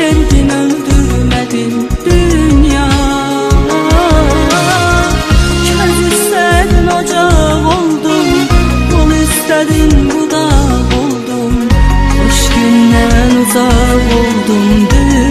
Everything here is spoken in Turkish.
verdin öldürmedin dünya. Köz istedin ocak oldum, yol istedin budak oldum, hoş günden uzak oldum dünya.